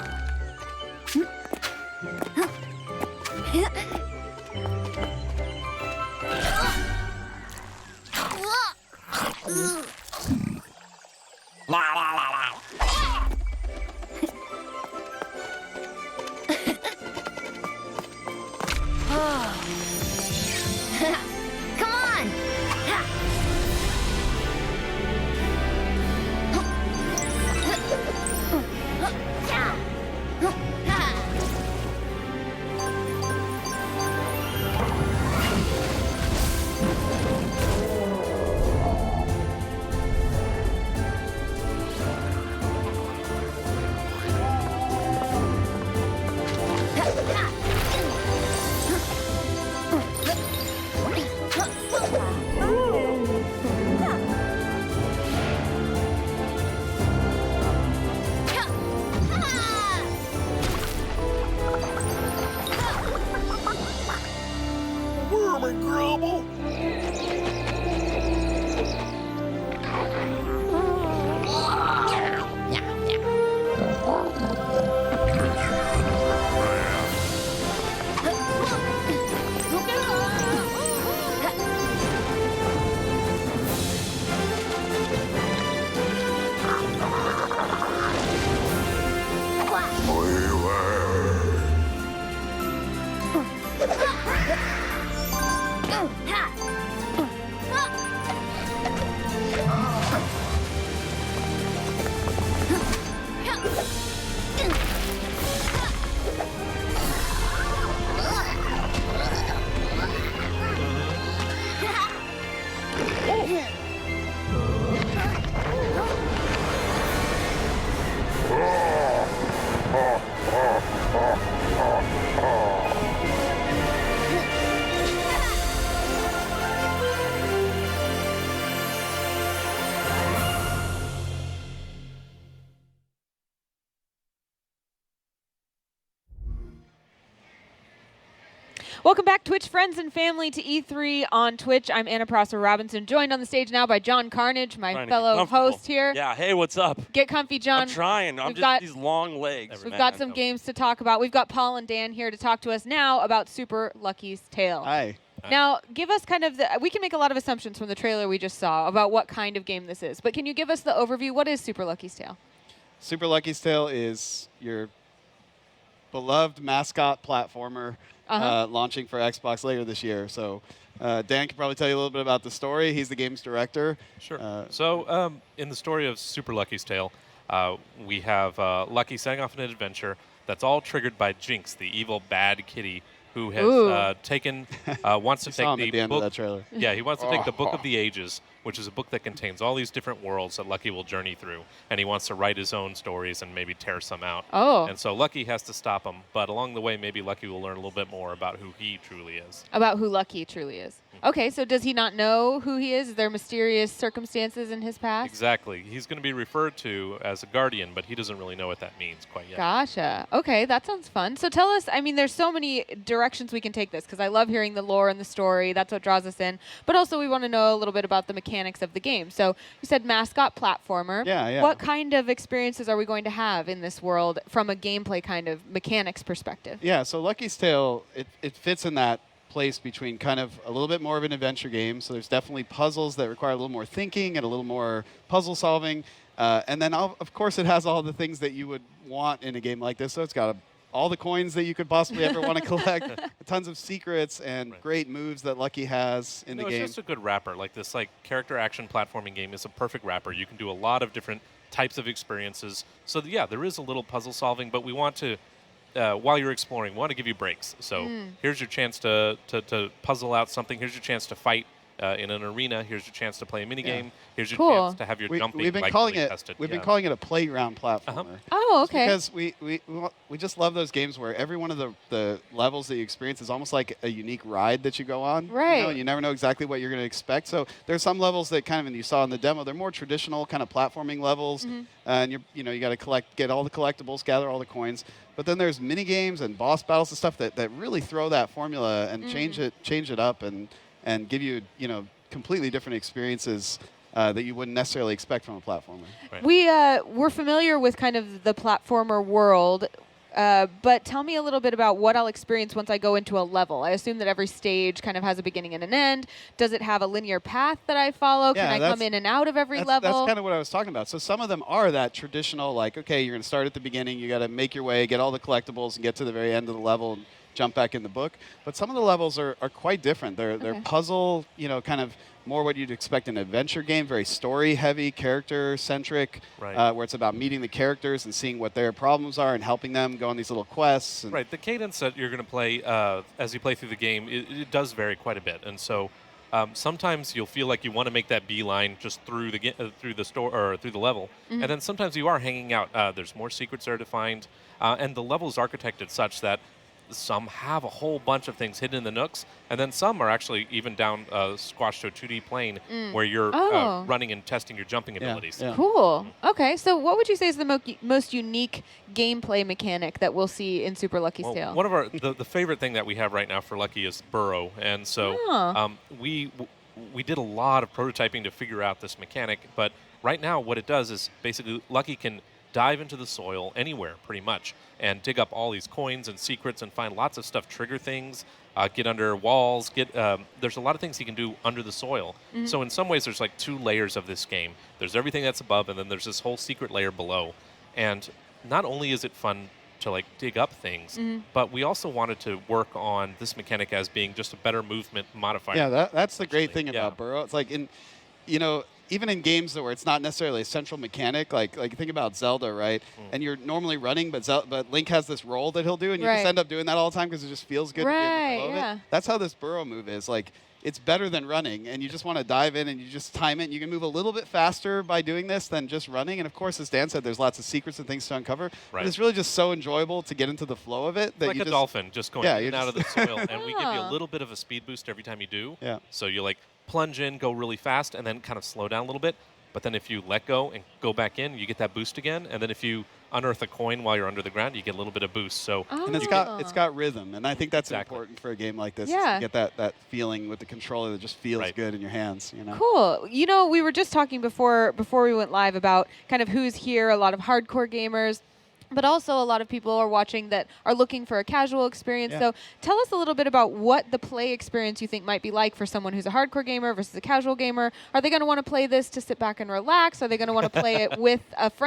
Speaker 7: Wormy grumble.
Speaker 4: Welcome back, Twitch friends and family, to E3 on Twitch. I'm Anna Prosser Robinson, joined on the stage now by John Carnage, my
Speaker 18: Trying to get
Speaker 4: fellow
Speaker 18: comfortable.
Speaker 4: host here.
Speaker 18: Yeah, hey, what's up?
Speaker 4: Get comfy, John.
Speaker 18: I'm trying. I'm
Speaker 4: We've
Speaker 18: just
Speaker 4: got-
Speaker 18: these long legs.
Speaker 4: We've got some games to talk about. We've got Paul and Dan here to talk to us now about Super Lucky's Tale.
Speaker 19: Hi.
Speaker 4: Now, give us kind of we can make a lot of assumptions from the trailer we just saw about what kind of game this is, but can you give us the overview? What is Super Lucky's Tale?
Speaker 19: Super Lucky's Tale is your beloved mascot platformer launching for Xbox later this year. So Dan can probably tell you a little bit about the story. He's the game's director.
Speaker 20: Sure. So in the story of Super Lucky's Tale, we have Lucky setting off on an adventure that's all triggered by Jinx, the evil bad kitty who has taken, wants to
Speaker 19: You saw him
Speaker 20: take
Speaker 19: at
Speaker 20: the
Speaker 19: the end of
Speaker 20: book.
Speaker 19: that trailer.
Speaker 20: Yeah, he wants to take the Book of the Ages, which is a book that contains all these different worlds that Lucky will journey through, and he wants to write his own stories and maybe tear some out.
Speaker 4: Oh.
Speaker 20: And so Lucky has to stop him, but along the way, maybe Lucky will learn a little bit more about who he truly is.
Speaker 4: About who Lucky truly is. Okay, so does he not know who he is? Is there mysterious circumstances in his past?
Speaker 20: Exactly. He's going to be referred to as a guardian, but he doesn't really know what that means quite yet.
Speaker 4: Gotcha. Okay, that sounds fun. So tell us, I mean, there's so many directions we can take this, because I love hearing the lore and the story. That's what draws us in. But also we want to know a little bit about the mechanics of the game. So you said mascot platformer.
Speaker 19: Yeah.
Speaker 4: What kind of experiences are we going to have in this world from a gameplay kind of mechanics perspective?
Speaker 19: Yeah, so Lucky's Tale, it fits in that place between kind of a little bit more of an adventure game. So there's definitely puzzles that require a little more thinking and a little more puzzle solving. And then, of course, it has all the things that you would want in a game like this. So it's got all the coins that you could possibly ever want to collect, tons of secrets and great moves that Lucky has in the game.
Speaker 20: It's just a good wrapper. Like this character action platforming game is a perfect wrapper. You can do a lot of different types of experiences. So yeah, there is a little puzzle solving, but we want to, while you're exploring, we want to give you breaks. So here's your chance to puzzle out something. Here's your chance to fight in an arena. Here's your chance to play a mini game. Here's your chance to have your jumping
Speaker 19: We've been calling it a playground platformer.
Speaker 4: Oh,
Speaker 19: It's
Speaker 4: okay.
Speaker 19: because we just love those games where every one of the levels that you experience is almost like a unique ride that you go on.
Speaker 4: Right.
Speaker 19: You know, and you never know exactly what you're going to expect. So there's some levels that kind of, and you saw in the demo, they're more traditional kind of platforming levels, and you got to get all the collectibles, gather all the coins. But then there's mini games and boss battles and stuff that really throw that formula and change it up and give you completely different experiences that you wouldn't necessarily expect from a platformer.
Speaker 4: We're familiar with kind of the platformer world. But tell me a little bit about what I'll experience once I go into a level. I assume that every stage kind of has a beginning and an end. Does it have a linear path that I follow? Can I come in and out of every level?
Speaker 19: That's kind of what I was talking about. So some of them are that traditional, like, okay, you're going to start at the beginning, you got to make your way, get all the collectibles, and get to the very end of the level and jump back in the book. But some of the levels are quite different. They're puzzle, kind of more what you'd expect in an adventure game, very story-heavy, character-centric, where it's about meeting the characters and seeing what their problems are and helping them go on these little quests. And
Speaker 20: Right. The cadence that you're going to play as you play through the game, it does vary quite a bit. And so sometimes you'll feel like you want to make that beeline just through the store or through the level, and then sometimes you are hanging out. There's more secrets there to find, and the level is architected such that some have a whole bunch of things hidden in the nooks, and then some are actually even down squashed to a 2D plane where you're running and testing your jumping abilities.
Speaker 4: Cool. Okay, so what would you say is the most unique gameplay mechanic that we'll see in Super Lucky's Tale?
Speaker 20: One of our the favorite thing that we have right now for Lucky is Burrow, and so we did a lot of prototyping to figure out this mechanic. But right now, what it does is basically Lucky can dive into the soil anywhere, pretty much, and dig up all these coins and secrets and find lots of stuff, trigger things, get under walls, there's a lot of things he can do under the soil. So in some ways, there's like 2 layers of this game. There's everything that's above, and then there's this whole secret layer below. And not only is it fun to like dig up things, but we also wanted to work on this mechanic as being just a better movement modifier.
Speaker 19: Yeah, that's the great thing about Burrow. It's like even in games where it's not necessarily a central mechanic, like think about Zelda, right? And you're normally running, but Link has this roll that he'll do, and you just end up doing that all the time because it just feels good to be in the flow of it. That's how this Burrow move is. Like, it's better than running, and you just want to dive in and you just time it. And you can move a little bit faster by doing this than just running. And of course, as Dan said, there's lots of secrets and things to uncover. But it's really just so enjoyable to get into the flow of it. That
Speaker 20: Like
Speaker 19: you
Speaker 20: a dolphin, just going in and out of the soil. And we give you a
Speaker 4: Ah.
Speaker 20: little bit of a speed boost every time you do.
Speaker 19: Yeah.
Speaker 20: So you like plunge in, go really fast, and then kind of slow down a little bit. But then if you let go and go back in, you get that boost again. And then if you unearth a coin while you're under the ground, you get a little bit of boost. So
Speaker 19: And it's got rhythm, and I think that's important for a game like this. Is to get that feeling with the controller that just feels good in your hands.
Speaker 4: Cool. We were just talking before we went live about kind of who's here, a lot of hardcore gamers. But also a lot of people are watching that are looking for a casual experience. So tell us a little bit about what the play experience you think might be like for someone who's a hardcore gamer versus a casual gamer. Are they going to want to play this to sit back and relax? Are they going to want to play it with a friend?